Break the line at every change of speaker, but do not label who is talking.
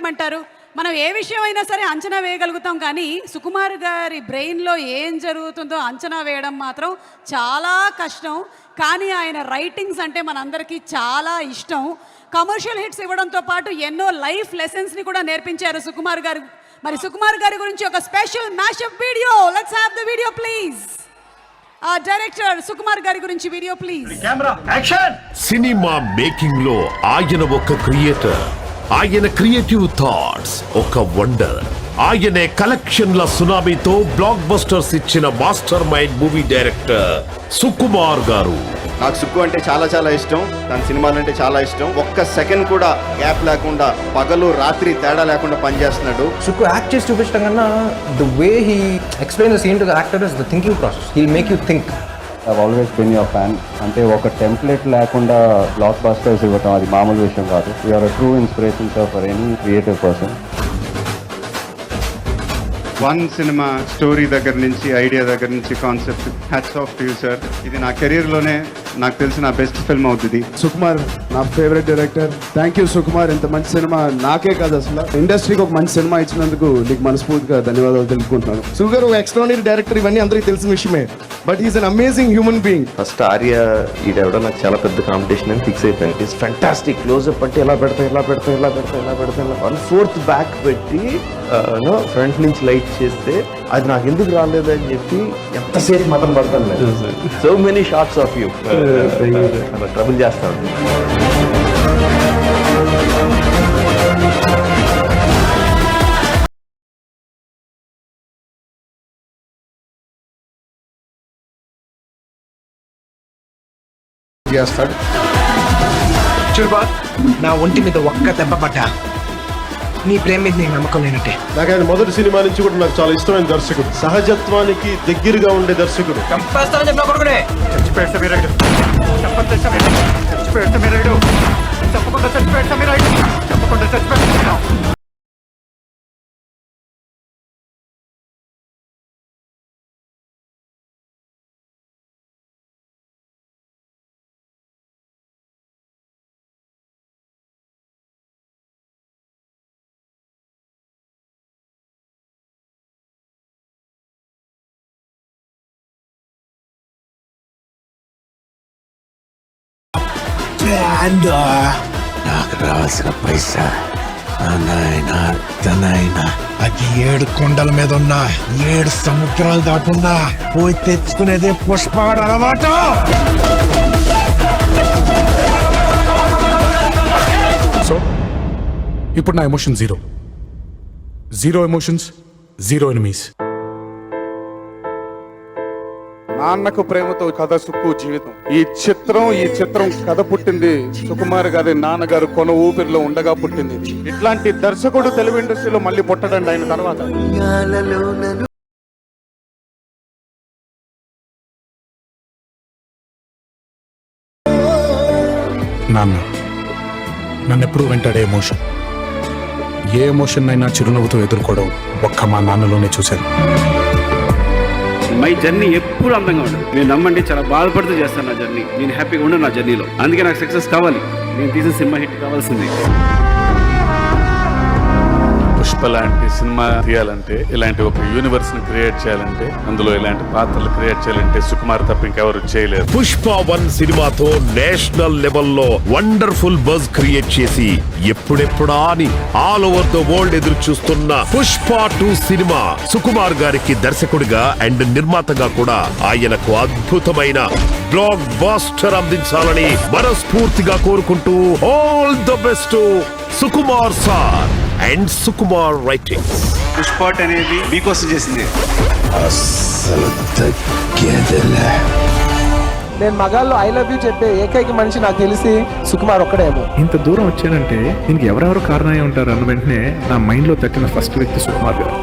చెప్పమంటారు? మనం ఏ విషయం అయినా సరే అంచనా వేయగలుగుతాం, కానీ సుకుమార్ గారి బ్రెయిన్లో ఏం జరుగుతుందో అంచనా వేయడం మాత్రం చాలా కష్టం. కానీ ఆయన రైటింగ్స్ అంటే మనందరికీ చాలా ఇష్టం. కమర్షియల్ హిట్స్ ఇవ్వడంతో పాటు ఎన్నో లైఫ్ లెసన్స్ని కూడా నేర్పించారు సుకుమార్ గారు. మరి సుకుమార్ గారి గురించి ఒక special mashup video. Let's have the video please. Director Sukumar గారి గురించి వీడియో ప్లీజ్.
సినిమా మేకింగ్ లో ఆయన ఒక క్రియేటర్, ఆయన క్రియేటివ్ థాట్స్ ఒక వండర్, ఆయనే కలెక్షన్ల సునామీతో బ్లాక్ బస్టర్స్ ఇచ్చిన master mind movie director Sukumar గారు.
నాకు సుక్కు అంటే చాలా చాలా ఇష్టం, తన సినిమాలు అంటే చాలా ఇష్టం. ఒక్క సెకండ్ కూడా గ్యాప్ లేకుండా పగలు రాత్రి తేడా లేకుండా పనిచేస్తున్నాడు.
సుక్కు యాక్ట్ చేసి చూపించడం కన్నా the way he explain the scene to the actor is the thinking process. He'll make you think.
I always been your fan. అంటే ఒక టెంప్లెట్ లేకుండా బ్లాక్ బస్టర్స్ ఇవ్వటం అది మామూలు విషయం కాదు. You are a true inspiration for any creative person.
One cinema story దగ్గర నుంచి, ఐడియా దగ్గర నుంచి, concept, hats off to you sir. ఇది నా కెరీర్లోనే నాకు తెలిసిన బెస్ట్ ఫిల్మ్ అవుతుంది.
సుకుమార్ నా favourite director. Thank you Sukumar. ఇంత మంచి సినిమా నాకే కాదు, అసలు ఇండస్ట్రీకి ఒక మంచి సినిమా ఇచ్చినందుకు నీకు మనస్ఫూర్తిగా ధన్యవాదాలు తెలుపుకుంటున్నాను.
సుగారు ఒక ఎక్స్ట్రాడినరీ డైరెక్టర్, ఇవన్నీ అందరికీ తెలిసిన విషయమే. But is an amazing human being.
First Arya ఈడెవడో నాకు చాలా పెద్ద కాంపిటీషన్ అని ఫిక్స్ అయిపోయాను. It's fantastic. క్లోజ్అప్ అంటే ఇలా పెడతా 1/4 బ్యాక్ పెట్టి ఫ్రంట్ నుంచి లైట్ చేస్తే అది నాకు ఎందుకు రాలేదు అని చెప్పి ఎంతసేపు మతం పడతాను లేదు. So many shorts of you trouble చేస్తాను.
చూడుబా, నా ఒంటి మీద ఒక్క దెబ్బ పడ్డా నీ ప్రేమ మీద నీకు నమ్మకం లేనట్టే.
నాకు ఆయన మొదటి సినిమా నుంచి కూడా నాకు చాలా ఇష్టమైన దర్శకుడు, సహజత్వానికి దగ్గరగా ఉండే దర్శకుడు.
నాకు రావాల్సిన పైసా అది 7 కొండల మీద ఉన్నా 7 సముద్రాలు దాటున్నా పోయి తెచ్చుకునేదే పుష్పవాడ అలవాటు.
సో ఇప్పుడు నా emotion zero emotions, zero enemies.
Nannaku Prematho కథ సుక్కు జీవితం. ఈ చిత్రం కథ పుట్టింది సుకుమార్ గారి నాన్నగారు కొన ఊపిరిలో ఉండగా పుట్టింది. ఇట్లాంటి దర్శకుడు తెలుగు ఇండస్ట్రీలో మళ్ళీ పుట్టడండి ఆయన తర్వాత.
నాన్న నన్నెప్పుడు వెంటాడే ఎమోషన్, ఏ ఎమోషన్ అయినా చిరునవ్వుతో ఎదుర్కోవడం ఒక్క మా నాన్నలోనే చూశాను.
మై జర్నీ ఎప్పుడు అందంగా ఉండదు. నేను నమ్మండి, చాలా బాధపడుతూ చేస్తాను నా జర్నీ. నేను హ్యాపీగా ఉండను నా జర్నీలో. అందుకే నాకు సక్సెస్ కావాలి. నేను తీసిన సినిమా హిట్ కావాల్సింది.
పుష్ప లాంటి సినిమా తీయాలంటే, ఇలాంటి ఒక యూనివర్స్ ని క్రియేట్ చేయాలంటే, అందులో ఇలాంటి పాత్రలు క్రియేట్ చేయాలంటే సుకుమార్ తప్ప ఇంకెవరు చేయలేరు.
పుష్ప 1 సినిమాతో నేషనల్ లెవెల్లో వండర్ఫుల్ బజ్ క్రియేట్ చేసి ఎప్పుడెప్పుడా అని ఆల్ ఓవర్ ద వరల్డ్ ఎదురు చూస్తున్న పుష్ప 2 సినిమా సుకుమార్ గారికి దర్శకుడిగా అండ్ నిర్మాతగా కూడా ఆయనకు అద్భుతమైన బ్లాక్ బస్టర్ అందించాలని మనస్ఫూర్తిగా కోరుకుంటూ all the best Sukumar sir and Sukumar writings.
పుష్పాట్ అనేది మీకోసం చేసింది.
నేను మగాల్లో ఐ లవ్ యూ చెప్పే ఏకైక మనిషి నాకు తెలిసి సుకుమార్ ఒక్కడేమో.
ఇంత దూరం వచ్చానంటే దీనికి ఎవరెవరు కారణమై ఉంటారు అన్న వెంటనే నా మైండ్ లో తట్టిన ఫస్ట్ వ్యక్తి సుకుమార్ గారు.